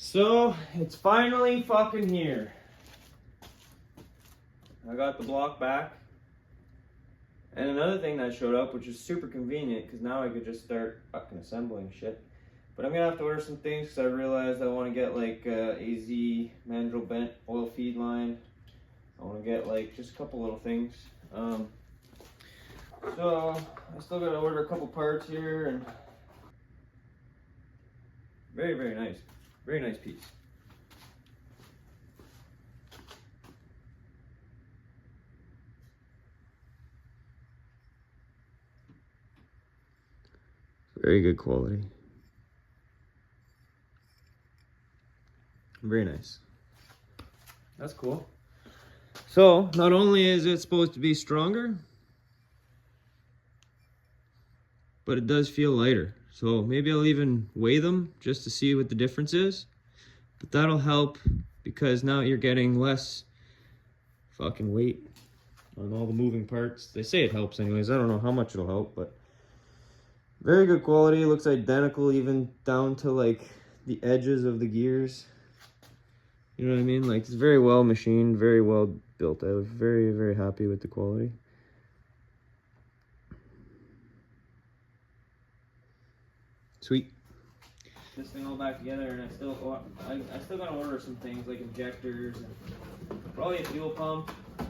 So, it's finally fucking here. I got the block back. And another thing that showed up, which is super convenient, because now I could just start fucking assembling shit. But I'm gonna have to order some things, because I realized I want to get like AZ mandrel bent oil feed line. I want to get like just a couple little things. So, I still gotta order a couple parts here, and very, very nice. Very nice piece. Very good quality. Very nice. That's cool. So, not only is it supposed to be stronger, but it does feel lighter. So maybe I'll even weigh them just to see what the difference is. But that'll help because now you're getting less fucking weight on all the moving parts. They say it helps anyways. I don't know how much it'll help, but very good quality. It looks identical even down to like the edges of the gears. You know what I mean? Like, it's very well machined, very well built. I was very, very happy with the quality. Sweet. This thing all back together, and I still gotta order some things like injectors and probably a fuel pump. I'm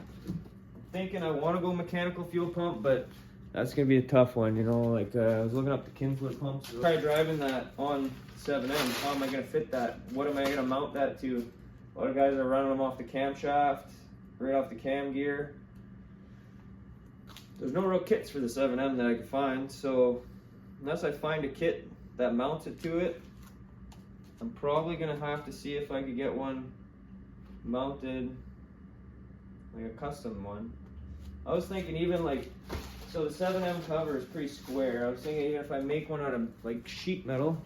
thinking I want to go mechanical fuel pump, but that's gonna be a tough one, you know. Like I was looking up the Kinsler pumps. Try driving that on 7M. How am I gonna fit that? What am I gonna mount that to? A lot of guys are running them off the camshaft, right off the cam gear. There's no real kits for the 7M that I can find, so unless I find a kit that mounts it to it, I'm probably gonna have to see if I could get one mounted, like a custom one. I was thinking even like, so the 7M cover is pretty square. I was thinking even if I make one out of like sheet metal,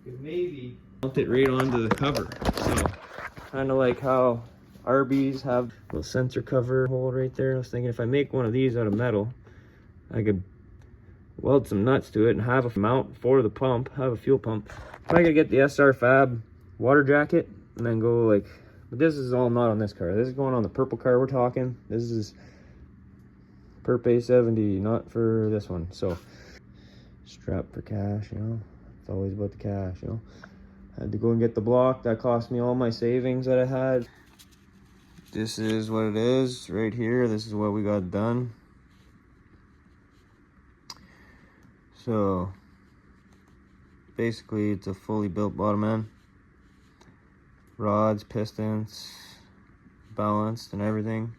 I could maybe mount it right onto the cover. So kind of like how RBs have a little sensor cover hole right there. I was thinking if I make one of these out of metal, I could weld some nuts to it and have a mount for the pump, have a fuel pump. I could get the SR Fab water jacket and then go like, but this is all not on this car. This is going on the purple car we're talking. This is purp A70, not for this one. So strap for cash, you know. It's always about the cash, you know. I had to go and get the block. That cost me all my savings that I had. This is what it is right here. This is what we got done. So basically it's a fully built bottom end. Rods, pistons, balanced and everything.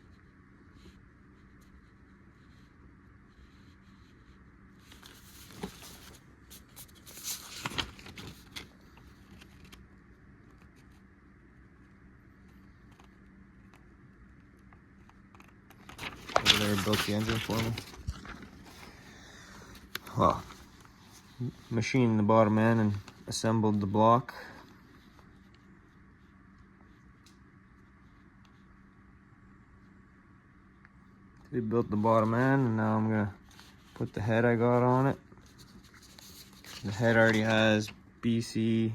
Over there built the engine for me. Well, machined the bottom end and assembled the block. We built the bottom end, and now I'm gonna put the head I got on it. The head already has BC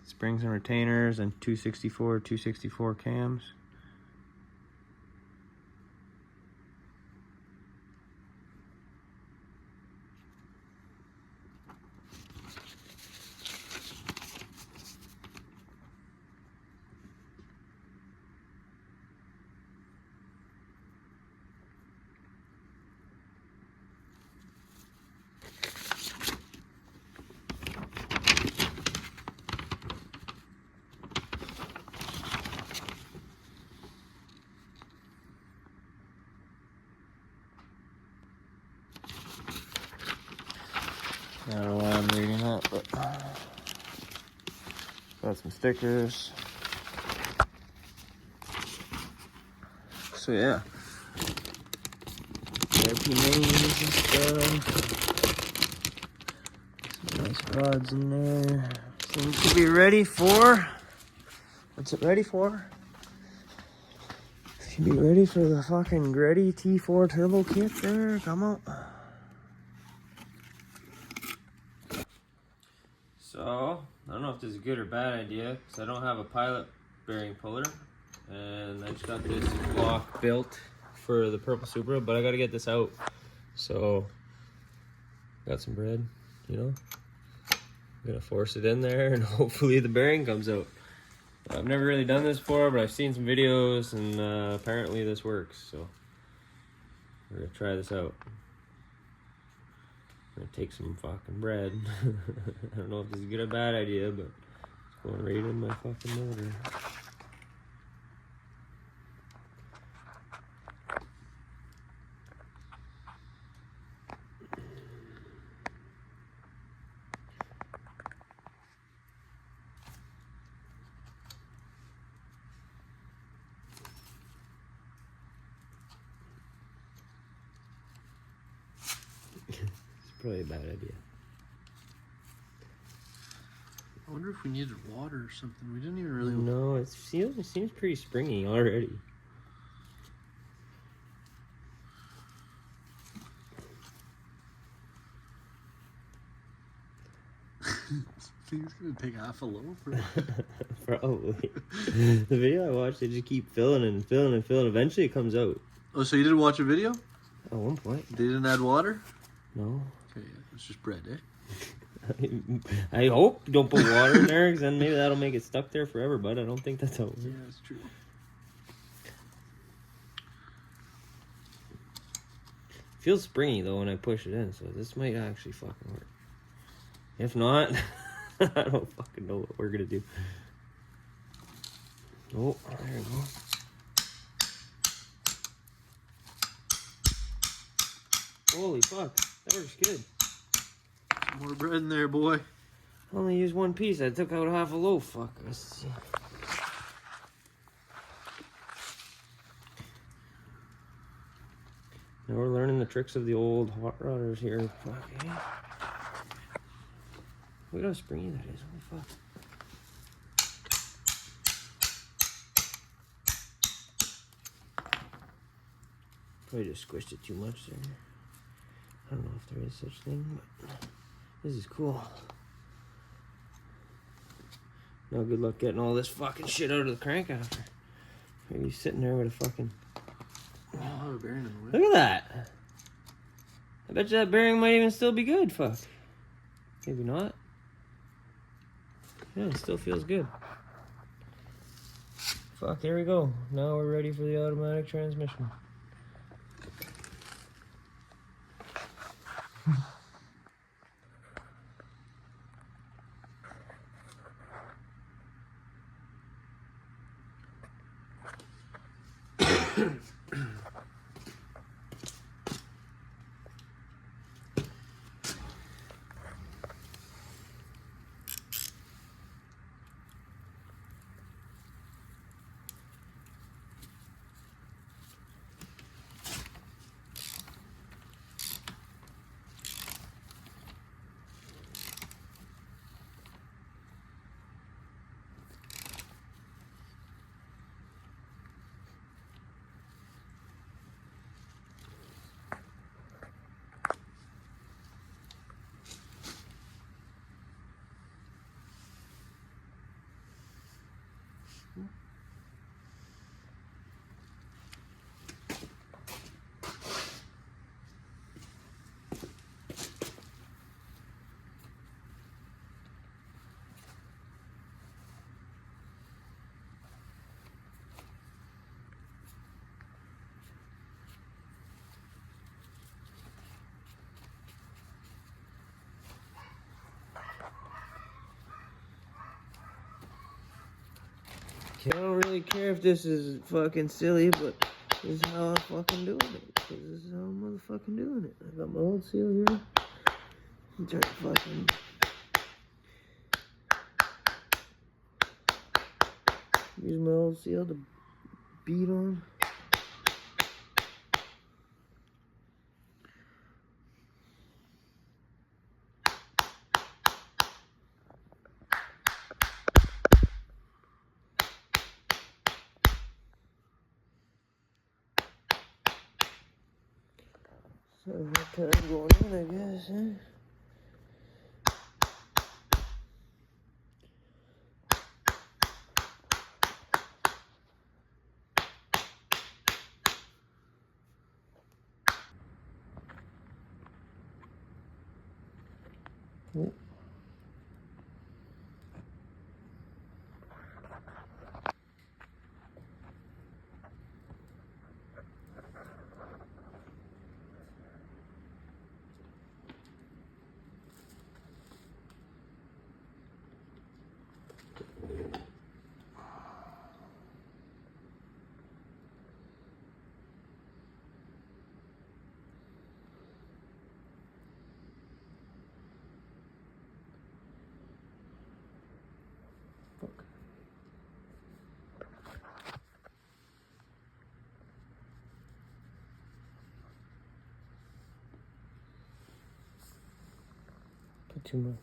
springs and retainers and 264 cams. I don't know why I'm reading that, but got some stickers. So yeah, RP names and stuff. Some nice rods in there. Seems to be ready for. What's it ready for? Should be ready for the fucking Gretty T4 turbo kit there. Come on. So, I don't know if this is a good or bad idea, because I don't have a pilot bearing puller, and I just got this block built for the purple Supra, but I got to get this out. So, got some bread, you know, I'm gonna force it in there, and hopefully the bearing comes out. I've never really done this before, but I've seen some videos, and apparently this works, so we're gonna try this out. I'm gonna take some fucking bread. I don't know if this is a good or bad idea, but it's going right in my fucking motor. It's probably a bad idea. I wonder if we needed water or something. We didn't even really... No, it seems pretty springy already. Thing's gonna take half a loaf. Probably. The video I watched, they just keep filling and filling and filling. Eventually it comes out. Oh, so you didn't watch a video? At one point. They didn't add water? No. Okay, yeah, it's just bread, eh? I hope you don't put water in there, because then maybe that'll make it stuck there forever, but I don't think that's how it works. Yeah, that's true. Feels springy though when I push it in, so this might actually fucking work. If not, I don't fucking know what we're gonna do. Oh, there we go. Holy fuck, that works good. More bread in there, boy. I only used one piece. I took out half a loaf. Fuck. Let's see. Now we're learning the tricks of the old hot rodders here. Fuck, eh? Look how springy that is. Holy fuck. Probably just squished it too much there. I don't know if there is such thing, but this is cool. No good luck getting all this fucking shit out of the crank after. Maybe sitting there with a fucking... Oh, a bearing in the way. Look at that! I bet you that bearing might even still be good, fuck. Maybe not. Yeah, it still feels good. Fuck, here we go. Now we're ready for the automatic transmission. I don't really care if this is fucking silly, but this is how I'm fucking doing it. This is how I'm motherfucking doing it. I got my old seal here. I'm trying to fucking... use my old seal to beat on. So what kind of going on, I guess, huh? Oh. Not too much.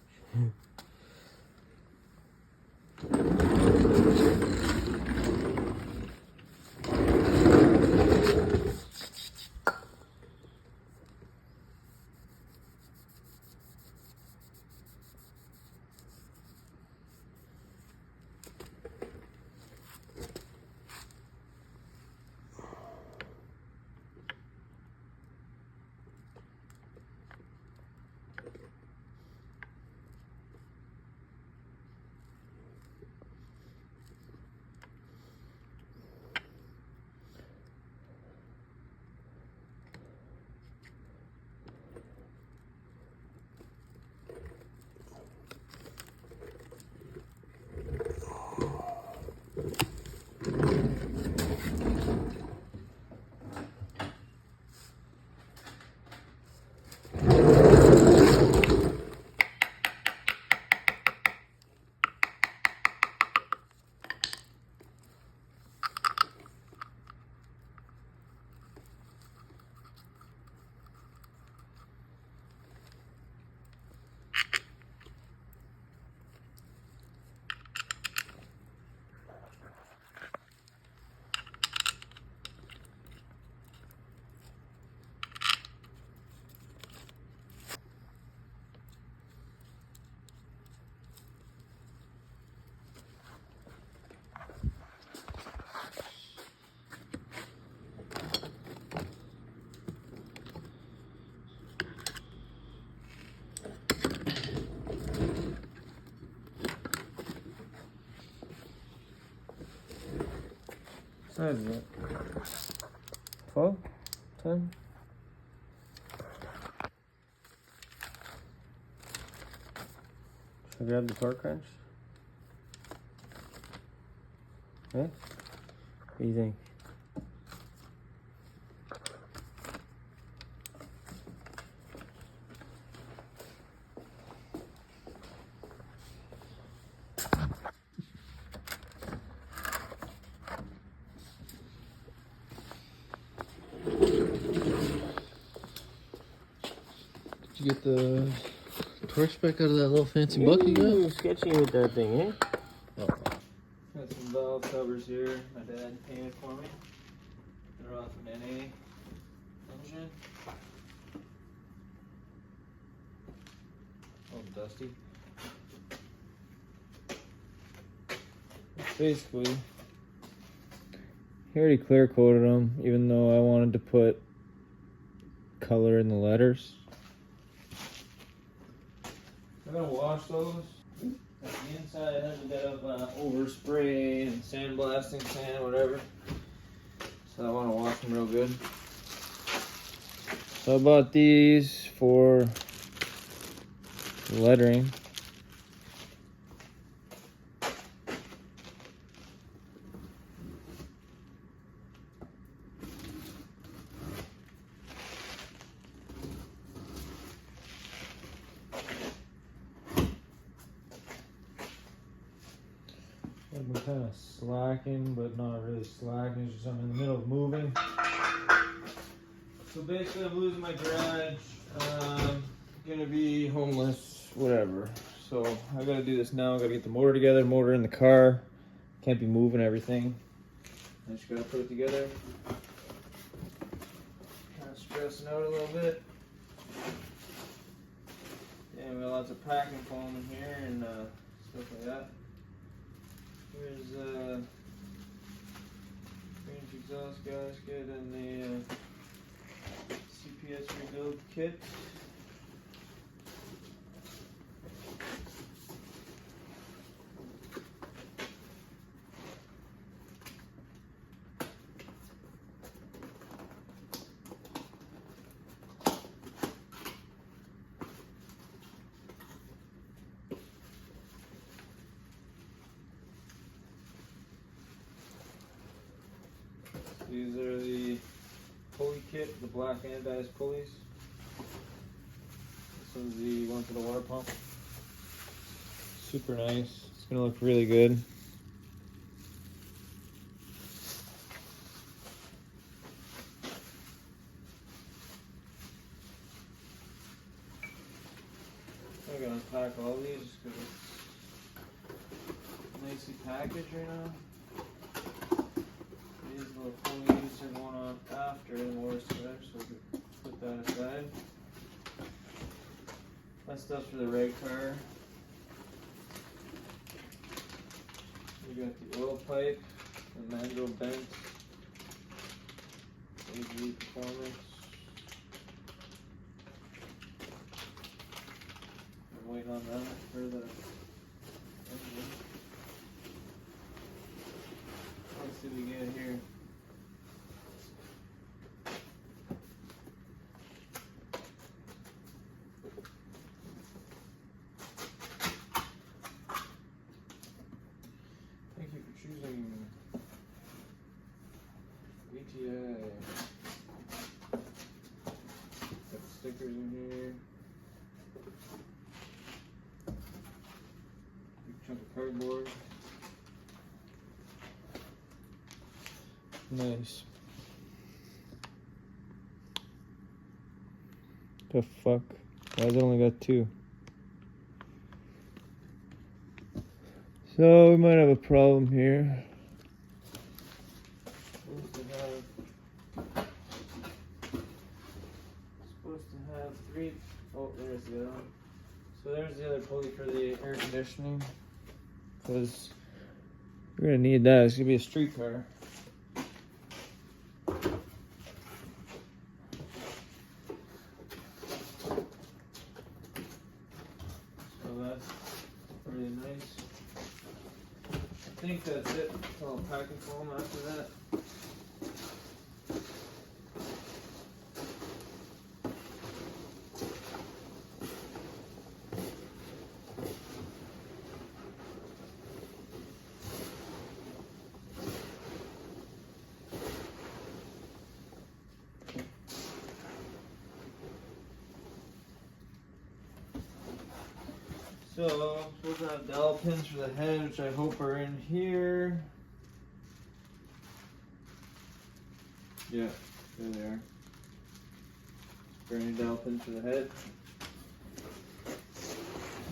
Size is it? 12? 10? Should I grab the torque wrench? Eh? What do you think? Did you get the torch back out of that little fancy bucket you got? Sketchy with that thing, eh? Oh. Got some valve covers here. My dad painted for me. They're off an NA engine. Oh, dusty. Basically, he already clear coated them, even though I wanted to put color in the letters. I'm gonna wash those. The inside has a bit of overspray and sandblasting sand, whatever. So I want to wash them real good. So I bought these for lettering. I've been kind of slacking, but not really slacking. It's just I'm in the middle of moving. So basically, I'm losing my garage. Gonna be homeless, whatever. So I gotta do this now. I gotta get the motor together, motor in the car. Can't be moving everything. I just gotta put it together. Kind of stressing out a little bit. Yeah, we got lots of packing foam in here and stuff like that. Here's range exhaust gasket and the CPS rebuild kit. These are the pulley kit, the black anodized pulleys. This one's the one for the water pump. Super nice. It's gonna look really good. I'm gonna unpack all these just because it's nicely packaged right now. These little pulleys are going on after the motor switch, so we put that aside. That stuff's for the reg car. We got the oil pipe, the mandrel bent, AG Performance. I'm waiting on that for the engine. Let's see what we get here. Thank you for choosing VTI. Got the stickers in here. Big chunk of cardboard. Nice. The fuck? Why has it only got 2? So we might have a problem here. Supposed to have 3. Oh, there's the other one. So there's the other pulley for the air conditioning. Because we're gonna need that. It's gonna be a street car. So that's pretty nice. I think that's it. Oh, packing foam after that. So, I'm supposed to have dowel pins for the head, which I hope are in here. Yeah, there they are. Brand new dowel pins for the head.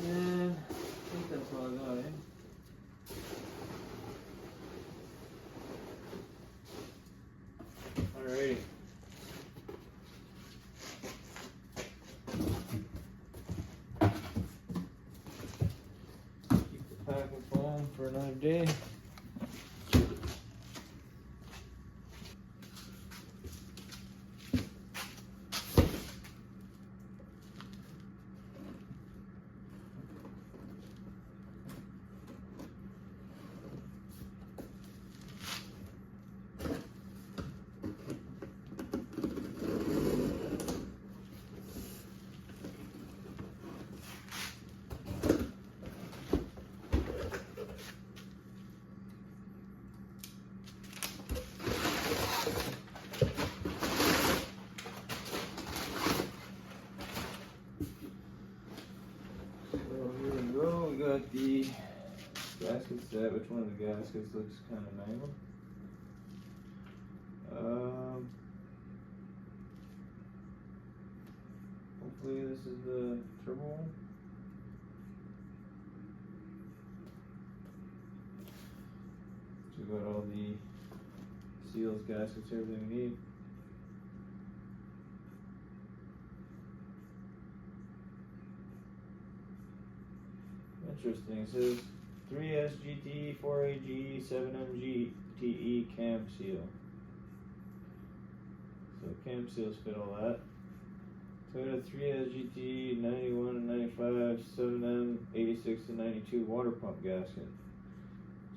And I think that's all I got, eh? Alrighty. Packing foam for another day. Got the gasket set. Which one of the gaskets looks kind of mangled? Hopefully this is the turbo one. So we got all the seals, gaskets, everything we need. Interesting. It says 3SGT, 4AGE, 7MGTE cam seal. So cam seals fit all that. Toyota 3SGT 91 and 95, 7M 86 and 92 water pump gasket.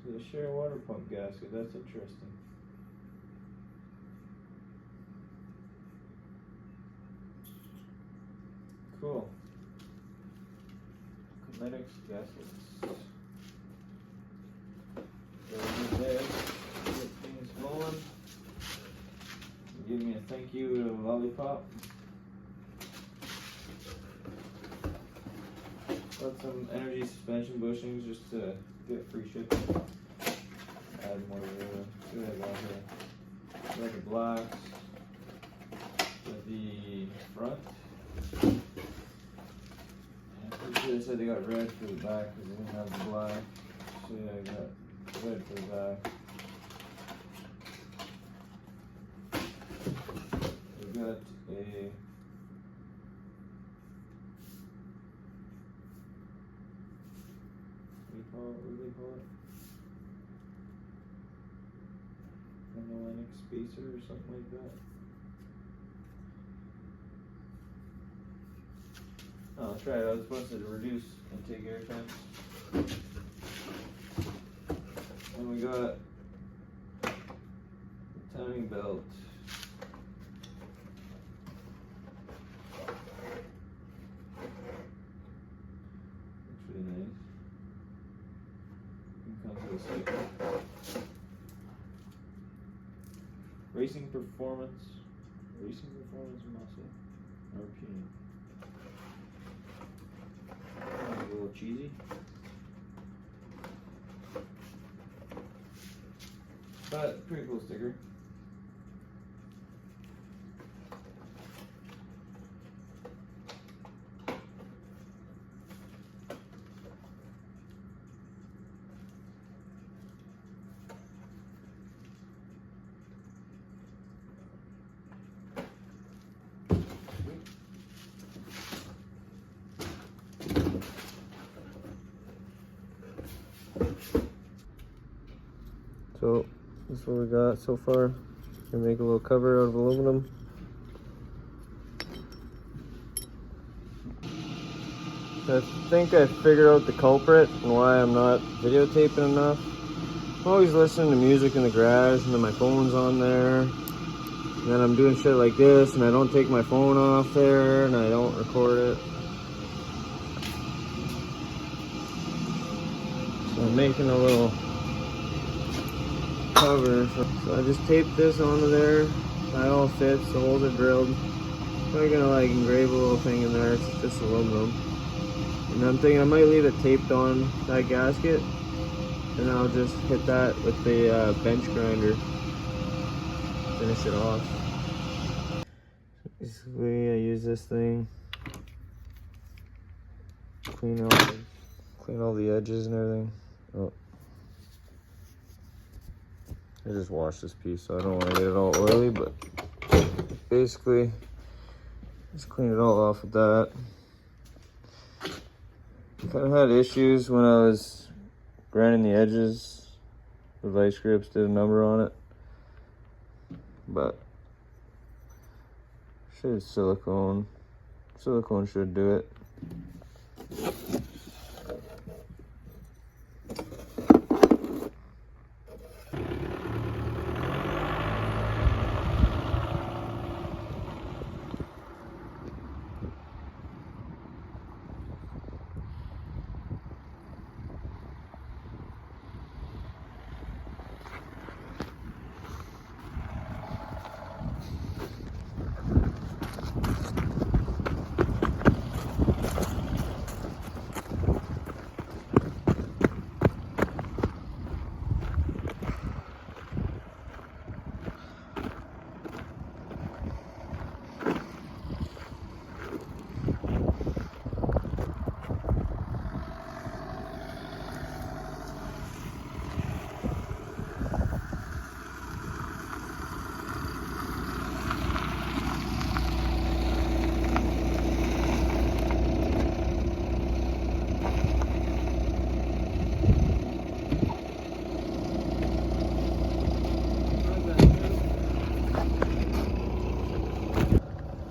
So they share a water pump gasket. That's interesting. Cool. Cosmetics gaskets. There. Get things going. lollipop. Got some energy suspension bushings just to get free shipping. Add more see what I got here. Red and blacks for the front. I'm pretty sure they said they got red for the back because they didn't have the black. So yeah, I got red for the back. We got a what do they call it? Analytic spacer or something like that. Oh, that's right, I was supposed to reduce intake air time. And we got the timing belt. Looks really nice. Comes with a cycle. Racing performance muscle. RPM. A little cheesy. But pretty cool sticker. So this is what we got so far. Gonna make a little cover out of aluminum. I think I figured out the culprit and why I'm not videotaping enough. I'm always listening to music in the garage and then my phone's on there. And then I'm doing shit like this and I don't take my phone off there and I don't record it. So I'm making a little cover. So I just taped this onto there. That all fits, the holes are drilled. I'm probably gonna like engrave a little thing in there. It's just aluminum. And I'm thinking I might leave it taped on that gasket. And I'll just hit that with the bench grinder. Finish it off. Basically I use this thing. Clean all the edges and everything. Oh. I just washed this piece, so I don't want to get it all oily, but basically, just clean it all off with that. Kind of had issues when I was grinding the edges. The vice grips did a number on it, but should silicone. Silicone should do it.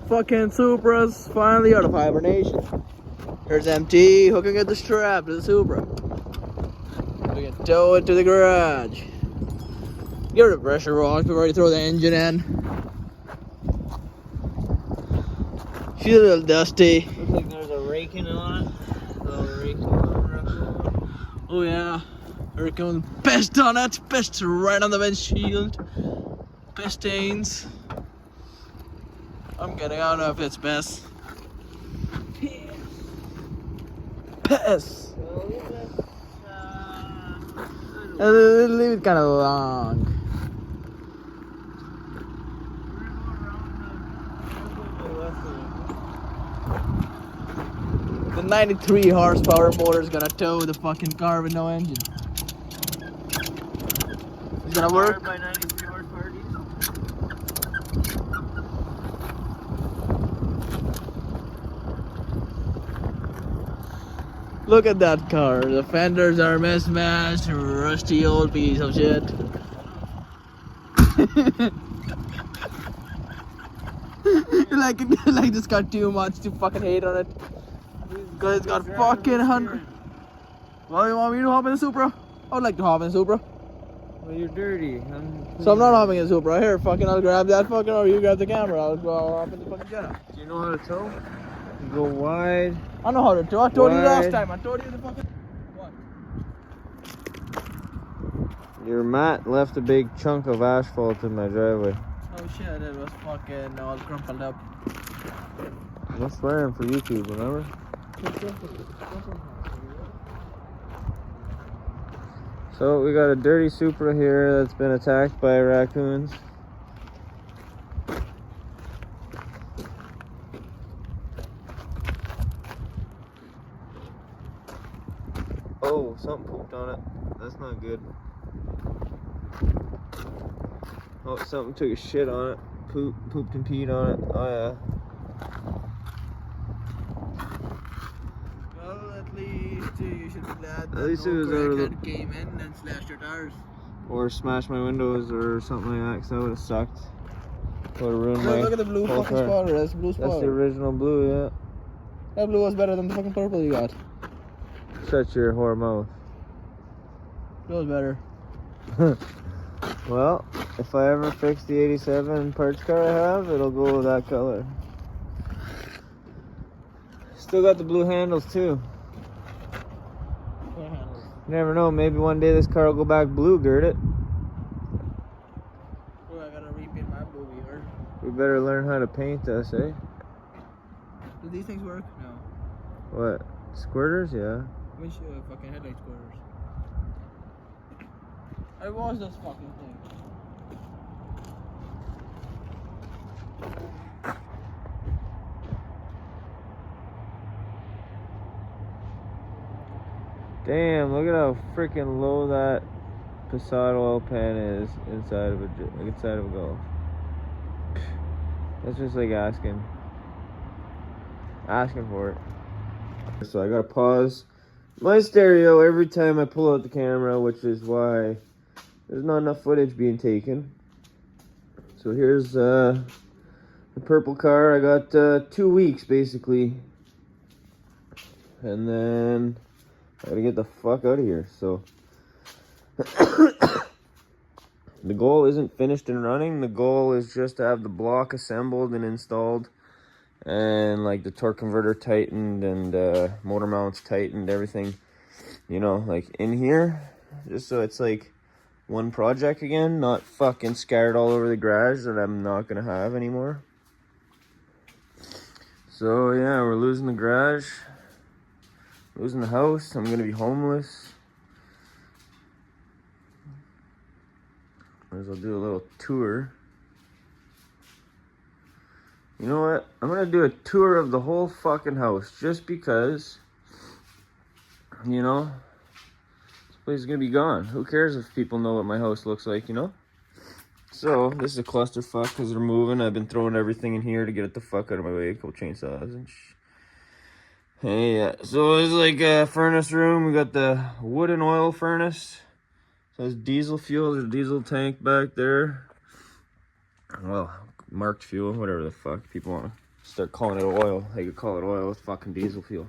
Fucking Supra's finally out of hibernation. There's MT hooking at the strap to the Supra. We can tow it to the garage. Give it a pressure rock before you throw the engine in. She's a little dusty. Looks like there's a raking on it. Oh yeah. Hurricane pest on it. Pest right on the windshield. Pest stains. I'm kidding, I don't know if it's piss. Piss! Leave it kind of long. The 93 horsepower motor is gonna tow the fucking car with no engine. It's gonna work. By 93 horsepower diesel. Look at that car. The fenders are mismatched, rusty old piece of shit. like this got too much to fucking hate on it. Cause it's got fucking 100. Well, you want me to hop in a Supra? I would like to hop in a Supra. Well, you're dirty. So I'm not hopping in a Supra. Here, fucking, I'll grab that fucking, or you grab the camera. I'll hop in the fucking Jenna. Do you know how to tow? You go wide. I know how to tow. I told you last Wide. time. I told you the fucking. What? Your mat left a big chunk of asphalt in my driveway. Oh shit, it was fucking all crumpled up. No swearing for YouTube, remember? So we got a dirty Supra here that's been attacked by raccoons. Oh, something pooped on it. That's not good. Oh, something took a shit on it. Pooped and peed on it. Oh yeah. Well, at least you should be glad that At least no it was out of the- crackhead came in and slashed your tires. Or smash my windows or something like that, because that would have sucked. Would have ruined my Look at the blue whole fucking car. spotter. That's the blue That's the spotter. original blue, yeah. That blue was better than the fucking purple you got. Shut your whore mouth. It was better. Well, if I ever fix the 87 parts car I have, it'll go with that color. Still got the blue handles too. You never know, maybe one day this car will go back blue, Gert it. Oh, I gotta repaint my blue here. We better learn how to paint us, eh? Do these things work? No. What? Squirters? Yeah. Fucking headlight squares. I watched this fucking thing. Damn, look at how freaking low that Passat oil pan is inside of a Golf. That's just like asking for it. So I gotta pause my stereo every time I pull out the camera, which is why there's not enough footage being taken. So here's the purple car. I got 2 weeks basically, and then I gotta get the fuck out of here. So the goal isn't finished and running. The goal is just to have the block assembled and installed, and like the torque converter tightened and motor mounts tightened, everything, you know, like in here, just so it's like one project again, not fucking scattered all over the garage that I'm not gonna have anymore. So yeah, we're losing the garage, losing the house. I'm gonna be homeless. Might as well do a little tour. You know what? I'm gonna do a tour of the whole fucking house just because, you know, this place is gonna be gone. Who cares if people know what my house looks like, you know? So, this is a clusterfuck because they're moving. I've been throwing everything in here to get it the fuck out of my way. A couple chainsaws and Hey, yeah. So, this is like a furnace room. We got the wood and oil furnace. So, it's diesel fuel. There's a diesel tank back there. Well, marked fuel, whatever the fuck people want to start calling it oil. They could call it oil. It's fucking diesel fuel.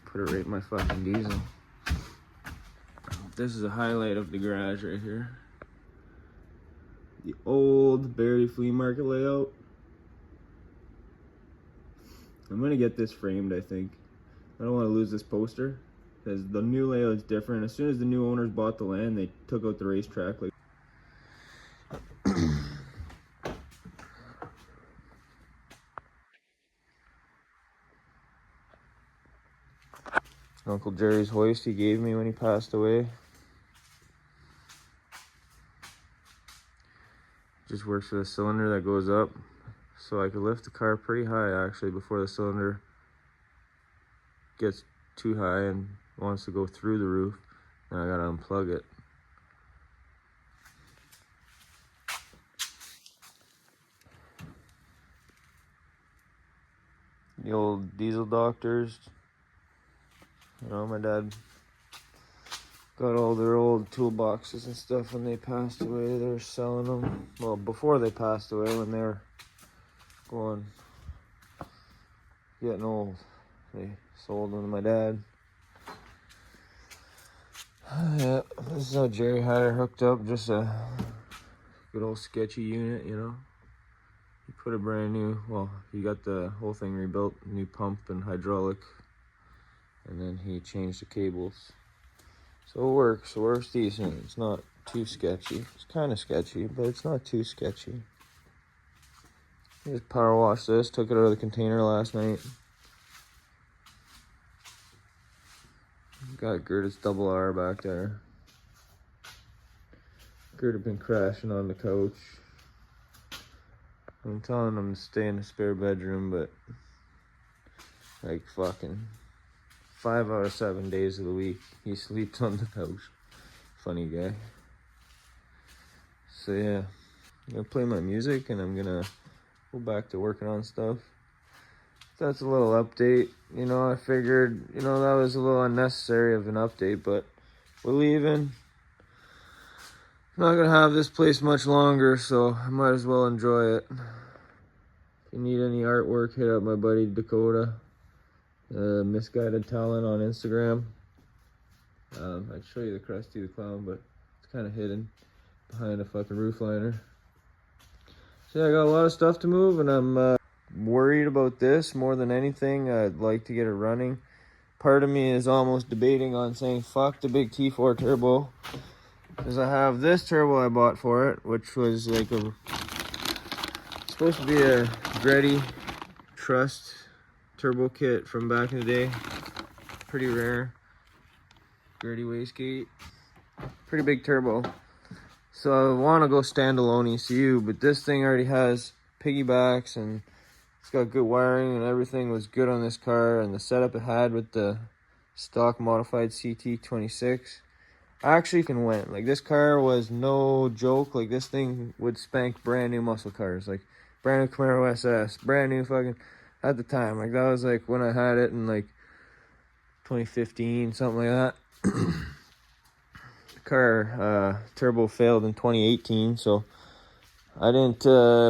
Put it right in my fucking diesel. This is a highlight of the garage right here. The old Barrie Flea Market layout. I'm gonna get this framed, I think. I don't want to lose this poster because the new layout is different. As soon as the new owners bought the land, they took out the racetrack. Like Uncle Jerry's hoist he gave me when he passed away. Just works with a cylinder that goes up, so I could lift the car pretty high actually before the cylinder gets too high and wants to go through the roof. Then I gotta unplug it. The old diesel doctors, you know, my dad got all their old toolboxes and stuff when they passed away. They were selling them. Well, before they passed away, when they were getting old, they sold them to my dad. Yeah, this is how Jerry had it hooked up. Just a good old sketchy unit, you know. He put a brand new, well, he got the whole thing rebuilt, new pump and hydraulic, and then he changed the cables. So it works decent. It's not too sketchy. It's kind of sketchy, but it's not too sketchy. I just power washed this, took it out of the container last night. Got Gerda's double R back there. Gerda been crashing on the couch. I'm telling him to stay in the spare bedroom, but like fucking 5 out of 7 days of the week, he sleeps on the couch. Funny guy. So yeah, I'm gonna play my music and I'm gonna go back to working on stuff. That's a little update. You know, I figured, you know, that was a little unnecessary of an update, but we're leaving. I'm not gonna have this place much longer, so I might as well enjoy it. If you need any artwork, hit up my buddy Dakota. Misguided Talent on Instagram. I'd show you the Krusty the Clown, but it's kind of hidden behind a fucking roof liner. So yeah, I got a lot of stuff to move, and I'm worried about this more than anything. I'd like to get it running. Part of me is almost debating on saying fuck the big T4 turbo, because I have this turbo I bought for it, which was like supposed to be a Greddy Trust turbo kit from back in the day. Pretty rare. Greddy wastegate. Pretty big turbo. So I want to go standalone ECU, but this thing already has piggybacks and it's got good wiring and everything was good on this car, and the setup it had with the stock modified CT26 actually went. Like, this car was no joke. Like, this thing would spank brand new muscle cars, like brand new Camaro SS, brand new fucking, at the time. Like, that was like when I had it in like 2015, something like that. The car turbo failed in 2018, so I didn't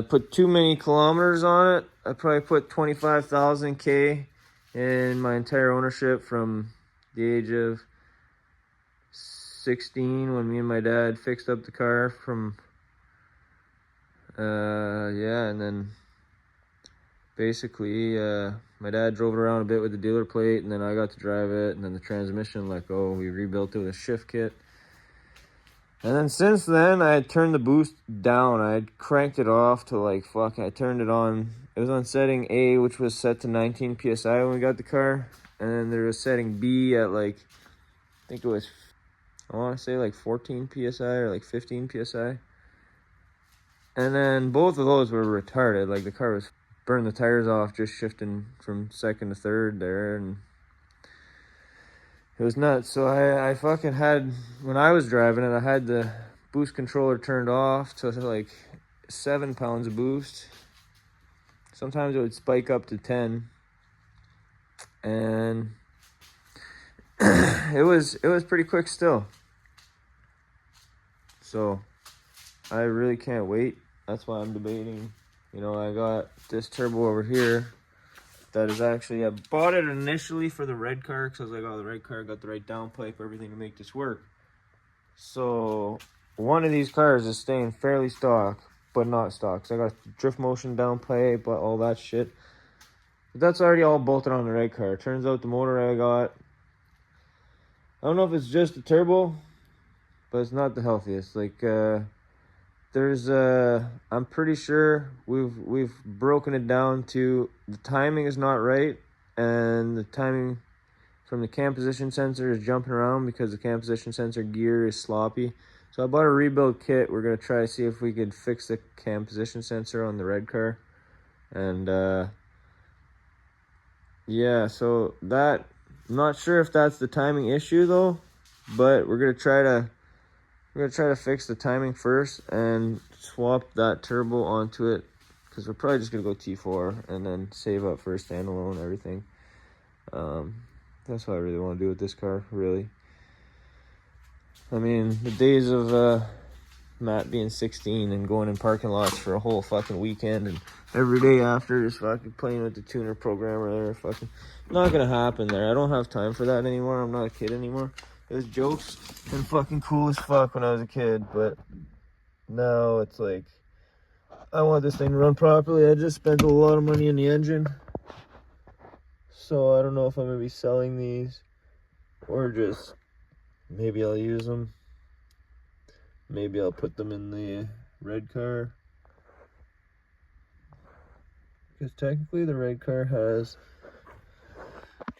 put too many kilometers on it. I probably put 25,000 K in my entire ownership from the age of 16 when me and my dad fixed up the car from yeah, and then basically my dad drove it around a bit with the dealer plate, and then I got to drive it, and then the transmission let go. We rebuilt it with a shift kit. And then since then, I had turned the boost down. I had cranked it off to like, fuck, I turned it on. It was on setting A, which was set to 19 PSI when we got the car. And then there was setting B at like, I think it was, I want to say like 14 PSI or like 15 PSI. And then both of those were retarded. Like, the car was burned the tires off just shifting from second to third there. And it was nuts. So I fucking had, when I was driving it, I had the boost controller turned off to like 7 pounds of boost. Sometimes it would spike up to 10. And it was pretty quick still. So I really can't wait. That's why I'm debating. You know, I got this turbo over here. That is actually, I bought it initially for the red car because I was like, oh, the red car got the right downpipe, everything to make this work. So one of these cars is staying fairly stock, but not stock. So I got drift motion downpipe, but all that shit. But that's already all bolted on the red car. Turns out the motor I got, I don't know if it's just the turbo, but it's not the healthiest. Like, there's I'm pretty sure we've broken it down to the timing is not right, and the timing from the cam position sensor is jumping around because the cam position sensor gear is sloppy. So I bought a rebuild kit. We're gonna try to see if we could fix the cam position sensor on the red car. And yeah, so that, I'm not sure if that's the timing issue though, but we're gonna try to fix the timing first and swap that turbo onto it, because we're probably just gonna go T4 and then save up for a standalone and everything. That's what I really want to do with this car, really. I mean, the days of Matt being 16 and going in parking lots for a whole fucking weekend and every day after just fucking playing with the tuner programmer there, fucking not gonna happen there. I don't have time for that anymore. I'm not a kid anymore. It was jokes and fucking cool as fuck when I was a kid, but now it's like, I want this thing to run properly. I just spent a lot of money in the engine, so I don't know if I'm gonna be selling these or just maybe I'll use them. Maybe I'll put them in the red car, because technically the red car has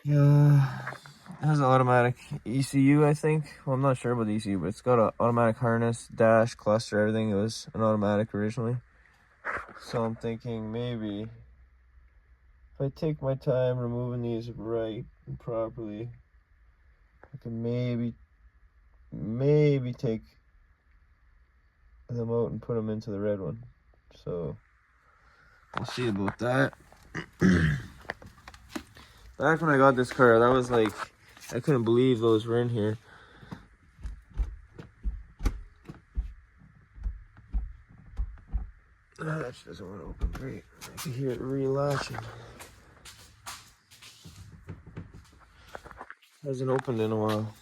an automatic ECU, I think. Well, I'm not sure about the ECU, but it's got an automatic harness, dash, cluster, everything. It was an automatic originally. So I'm thinking maybe if I take my time removing these right and properly, I can maybe take them out and put them into the red one. So we'll see about that. Back when I got this car, that was like, I couldn't believe those were in here. That doesn't want to open great. I can hear it relatching. Hasn't opened in a while.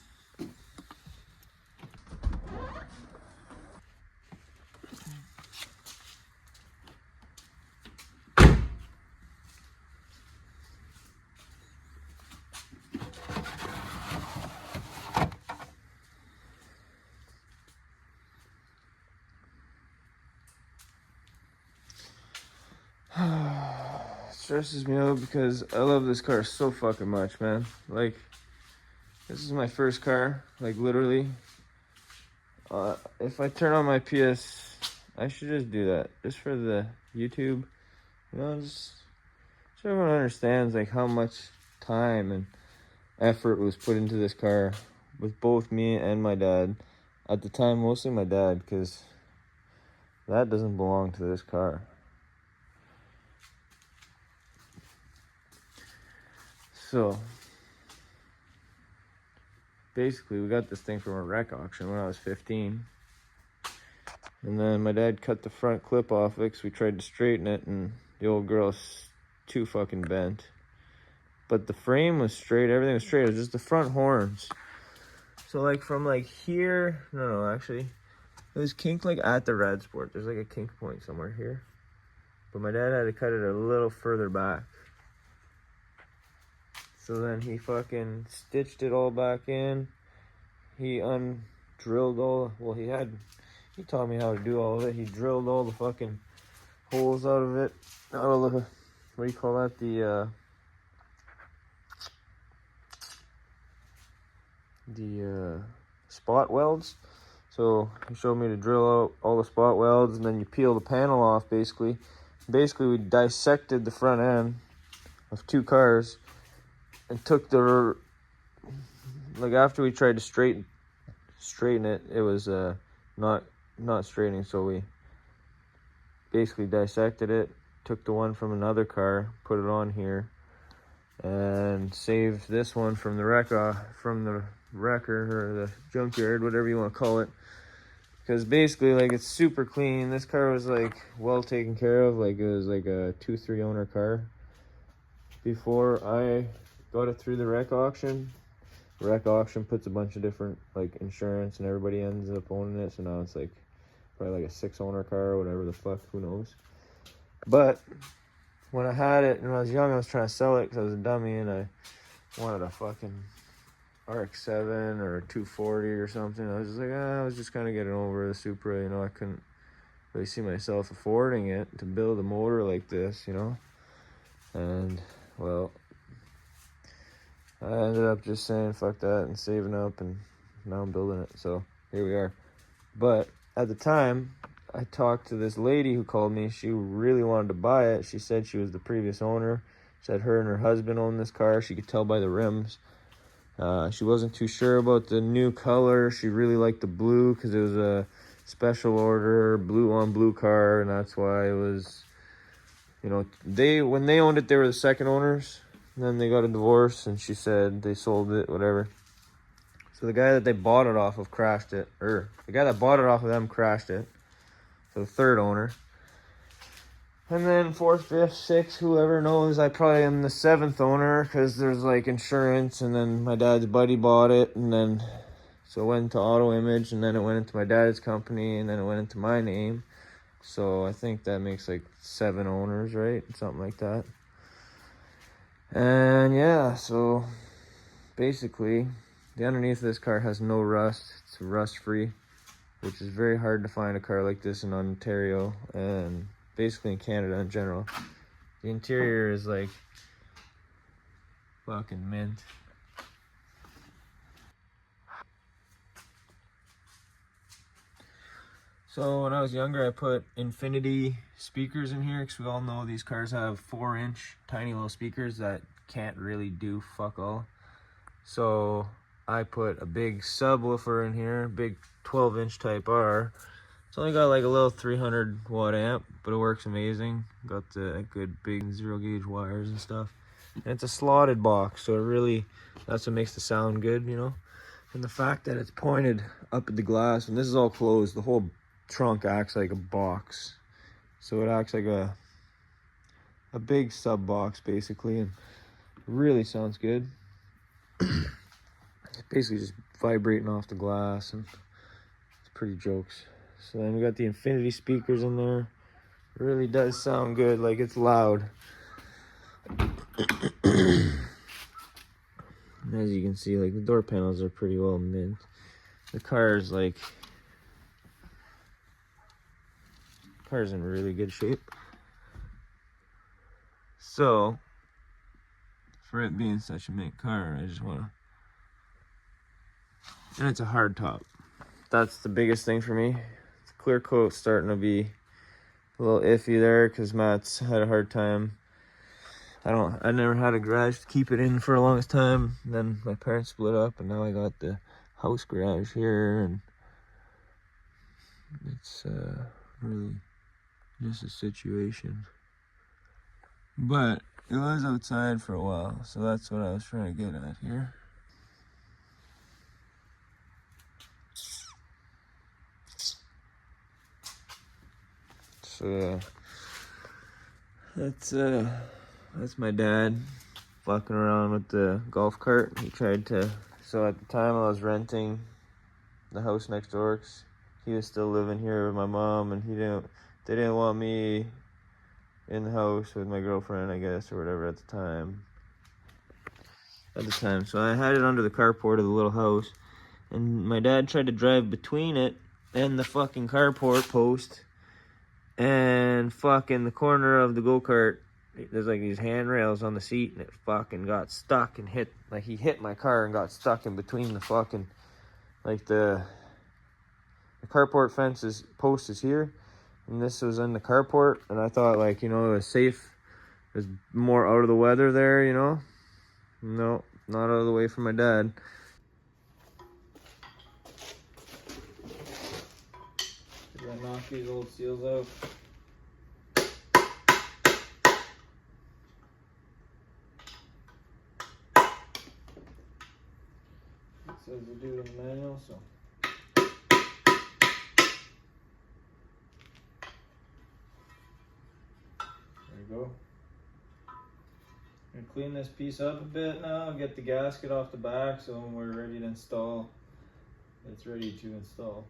Stresses me out because I love this car so fucking much, man. Like, this is my first car, like literally. If I turn on my PS, I should just do that, just for the YouTube, you know, just so everyone understands like how much time and effort was put into this car with both me and my dad. At the time, mostly my dad, because that doesn't belong to this car. So basically, we got this thing from a wreck auction when I was 15. And then my dad cut the front clip off it because we tried to straighten it, and the old girl's too fucking bent. But the frame was straight, everything was straight. It was just the front horns. So like from like here, no, actually, it was kinked like at the rad sport. There's like a kink point somewhere here. But my dad had to cut it a little further back. So then he fucking stitched it all back in. He undrilled all, well, he taught me how to do all of it. He drilled all the fucking holes out of it. Out of the, what do you call that? The spot welds. So he showed me to drill out all the spot welds, and then you peel the panel off basically. Basically, we dissected the front end of two cars and took the, like after we tried to straighten it, it was not straightening, so we basically dissected it, took the one from another car, put it on here, and saved this one from the wrecker or the junkyard, whatever you want to call it, because basically like it's super clean. This car was like well taken care of, like it was like a 2-3 owner car before I got it through the wreck auction. The wreck auction puts a bunch of different like insurance, and everybody ends up owning it, so now it's like probably like a 6 owner car or whatever the fuck, who knows. But when I had it and when I was young, I was trying to sell it because I was a dummy and I wanted a fucking RX-7 or a 240 or something. I was just like, I was just kind of getting over the Supra, you know. I couldn't really see myself affording it to build a motor like this, you know. And well, I ended up just saying fuck that and saving up, and now I'm building it. So here we are. But at the time, I talked to this lady who called me. She really wanted to buy it. She said she was the previous owner. She said her and her husband owned this car. She could tell by the rims. She wasn't too sure about the new color. She really liked the blue because it was a special order blue on blue car, and that's why it was, you know, when they owned it, they were the second owners. And then they got a divorce, and she said they sold it, whatever. So the guy that they bought it off of crashed it, or the guy that bought it off of them crashed it. So the third owner. And then fourth, fifth, sixth, whoever knows, I probably am the seventh owner because there's like insurance, and then my dad's buddy bought it, and then so it went into Auto Image, and then it went into my dad's company, and then it went into my name. So I think that makes like 7 owners, right? Something like that. And yeah, so basically the underneath of this car has no rust. It's rust free, which is very hard to find a car like this in Ontario and basically in Canada in general. The interior is like fucking mint. So when I was younger, I put infinity speakers in here because we all know these cars have 4-inch tiny little speakers that can't really do fuck all. So I put a big subwoofer in here, big 12-inch Type R. It's only got like a little 300 watt amp, but it works amazing. Got the good big 0 gauge wires and stuff. And it's a slotted box, so it really, that's what makes the sound good, you know. And the fact that it's pointed up at the glass, and this is all closed, the whole trunk acts like a box. So it acts like a big sub box basically, and it really sounds good. It's basically just vibrating off the glass, and it's pretty jokes. So then we got the infinity speakers in there. It really does sound good, like it's loud. And as you can see, like the door panels are pretty well mint. The car's in really good shape. So for it being such a mint car, I just wanna, and it's a hard top. That's the biggest thing for me. The clear coat's starting to be a little iffy there because Matt's had a hard time. I never had a garage to keep it in for the longest time. Then my parents split up, and now I got the house garage here, and it's really just a situation. But it was outside for a while, so that's what I was trying to get at here. So that's my dad fucking around with the golf cart. He tried to, so at the time I was renting the house next door, 'cause he was still living here with my mom, and they didn't want me in the house with my girlfriend, I guess, or whatever at the time. So I had it under the carport of the little house, and my dad tried to drive between it and the fucking carport post, and fucking the corner of the go-kart, there's like these handrails on the seat, and it fucking got stuck and hit, like he hit my car and got stuck in between the fucking, like the carport post is here, and this was in the carport, and I thought, like, you know, it was safe, it was more out of the weather there, you know. No, not out of the way from my dad. Did I knock these old seals out? It says to do it in the manual, so. There you go. I'm gonna clean this piece up a bit now, get the gasket off the back, so when we're ready to install, it's ready to install.